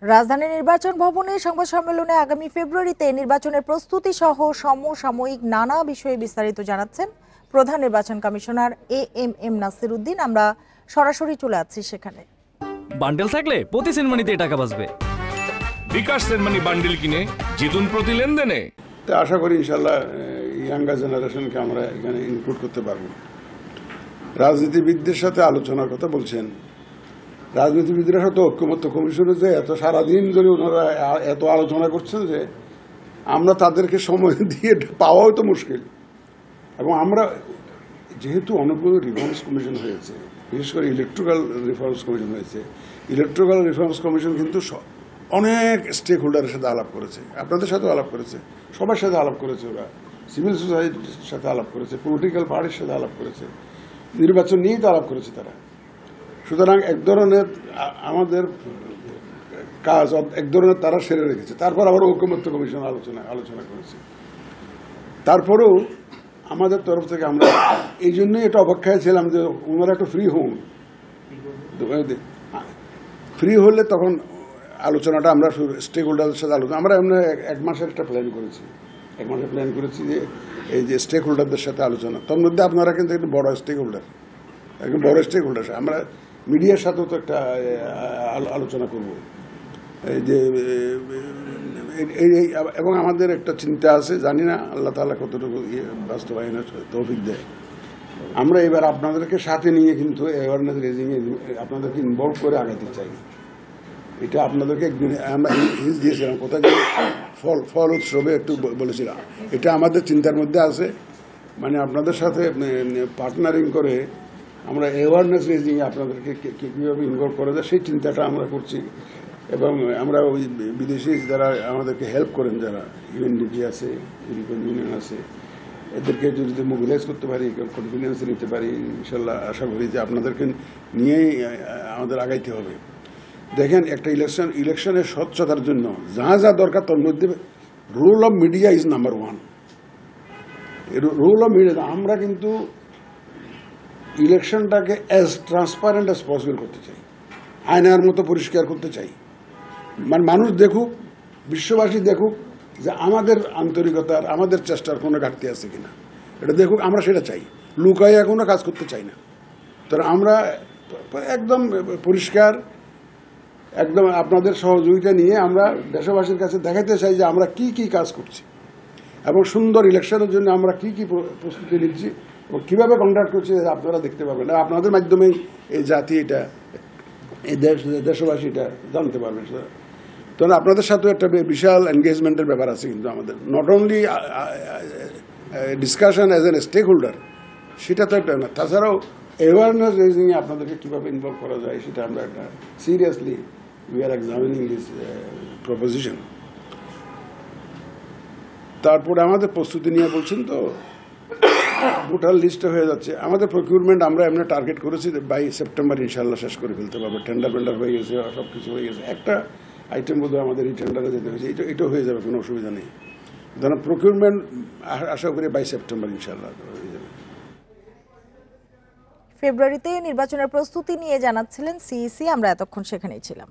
রাজধানীর নির্বাচন ভবনে সংবাদ সম্মেলনে আগামী ফেব্রুয়ারিতে নির্বাচনের প্রস্তুতি সহ সমসাময়িক নানা বিষয়ে বিস্তারিত জানাচ্ছেন প্রধান নির্বাচন কমিশনার এএমএম নাসির উদ্দিন। আমরা সরাসরি চলে যাচ্ছি সেখানে। বান্ডেল থাকলে প্রতি সেনমানিতে টাকা বাঁচবে। বিকাশ সেনমানি বান্ডেল কিনে জিতুন প্রতি লেনদেনে। তো আশা করি ইনশাল্লাহ ইয়াঙ্গার জেনারেশনকে আমরা এখানে ইনক্লুড করতে পারবো। রাজনীতিবিদদের সাথে আলোচনার কথা বলছেন, রাজনীতিবিদরা সাথে ঐক্যমত্য কমিশনে যে এত সারাদিন ধরে ওনারা এত আলোচনা করছেন যে আমরা তাদেরকে সময় দিয়ে পাওয়াও তো মুশকিল। এবং আমরা যেহেতু অনেকগুলো রিফর্মস কমিশন হয়েছে, বিশেষ করে ইলেকট্রিক্যাল রিফর্মস কমিশন হয়েছে, ইলেকট্রিক্যাল রিফর্মস কমিশন কিন্তু অনেক স্টেক হোল্ডারের সাথে আলাপ করেছে, আপনাদের সাথেও আলাপ করেছে, সবার সাথে আলাপ করেছে, ওরা সিভিল সোসাইটির সাথে আলাপ করেছে, পলিটিক্যাল পার্টির সাথে আলাপ করেছে, নির্বাচন নিয়েই তো আলাপ করেছে তারা। সুতরাং এক ধরনের আমাদের কাজ এক ধরনের তারা সেরে রেখেছে। তারপর আবার ঐকমত্য কমিশন আলোচনা করেছে। তারপরেও আমাদের তরফ থেকে আমরা এই জন্যই এটা অপেক্ষায় ছিলাম যে ওনারা একটু ফ্রি হন, ফ্রি হলে তখন আলোচনাটা আমরা স্টেক হোল্ডারদের সাথে আলোচনা আমরা এমনি এক মাসের একটা প্ল্যান করেছি। এক মাসের প্ল্যান করেছি যে এই যে স্টেক হোল্ডারদের সাথে আলোচনা, তার মধ্যে আপনারা কিন্তু একটু বড় স্টেক হোল্ডার, একদম বড় স্টেক হোল্ডার। আমরা মিডিয়ার সাথেও তো একটা আলোচনা করব এই যে এবং আমাদের একটা চিন্তা আছে, জানি না আল্লাহ তাআলা কতটুকু বাস্তবায়নের তৌফিক দেয়। আমরা এবার আপনাদেরকে সাথে নিয়ে কিন্তু অ্যাওয়ারনেস রেজিংয়ে আপনাদেরকে ইনভলভ করে আগাতে চাই। এটা আপনাদেরকে একদিন আমরা হিন্স দিয়েছিলাম, কোথায় যে ফল উৎসবে একটু বলেছিলাম, এটা আমাদের চিন্তার মধ্যে আছে। মানে আপনাদের সাথে পার্টনারিং করে আমরা অ্যাওয়ারনেস রেজিংয়ে আপনাদেরকে কীভাবে ইনভলভ করা যায় সেই চিন্তাটা আমরা করছি। এবং আমরা ওই বিদেশি যারা আমাদেরকে হেল্প করেন, যারা ইউএনডিপি আছে, ইউরোপিয়ান ইউনিয়ন আছে, এদেরকে যদি মোবিলাইজ করতে পারি, কনফিডেন্স নিতে পারি, ইনশাল্লাহ আশা করি যে আপনাদেরকে নিয়েই আমাদের আগাইতে হবে। দেখেন, একটা ইলেকশনের স্বচ্ছতার জন্য যা যা দরকার তার মধ্যে rule of media is number one. Rule of media আমরা কিন্তু ইলেকশনটাকে অ্যাজ ট্রান্সপারেন্ট অ্যাজ পসিবল করতে চাই, আয়নার মতো পরিষ্কার করতে চাই। মানে মানুষ দেখুক, বিশ্ববাসী দেখুক যে আমাদের আন্তরিকতার, আমাদের চেষ্টার কোনো ঘাটতি আছে কিনা, এটা দেখুক, আমরা সেটা চাই। লুকাইয়া কোনো কাজ করতে চাই না। তো আমরা একদম পরিষ্কার, একদম আপনাদের সহযোগিতা নিয়ে আমরা দেশবাসীর কাছে দেখাতে চাই যে আমরা কি কি কাজ করছি এবং সুন্দর ইলেকশনের জন্য আমরা কি কি প্রস্তুতি নিচ্ছি এবং কীভাবে কন্ডাক্ট করছি আপনারা দেখতে পাবেন। আপনাদের মাধ্যমেই এই জাতি এটা, এই দেশবাসী এটা জানতে পারবেন। তো আপনাদের সাথেও একটা বিশাল এনগেজমেন্টের ব্যাপার আছে কিন্তু আমাদের, not only discussion as an stakeholder, সেটা তো একটা না, তাছাড়াও অ্যাওয়ারনেস রেজিংয়ে আপনাদেরকে কীভাবে ইনভলভ করা যায় সেটা আমরা একটা seriously we are examining this proposition. তারপরে আমাদের প্রস্তুতি নিয়ে বলছেন তো ভোটার লিস্টে হয়ে যাচ্ছে আমাদের প্রকিউরমেন্ট। আমরা এমনি টার্গেট করেছি বাই সেপ্টেম্বর ইনশাল্লাহ শেষ করে ফেলতে পারবো। টেন্ডার হয়ে গেছে, সব কিছু হয়ে গেছে। একটা আইটেম বোধহয় আমাদের এই টেন্ডারে যেতে হয়েছে, এটাও হয়ে যাবে, কোনো অসুবিধা নেই। ধরুন প্রকিউরমেন্ট আশা করি বাই সেপ্টেম্বর ইনশাল্লাহ হয়ে যাবে। ফেব্রুয়ারিতে নির্বাচনের প্রস্তুতি নিয়ে জানাচ্ছিলেন সিইসি। আমরা এতক্ষণ সেখানেই ছিলাম।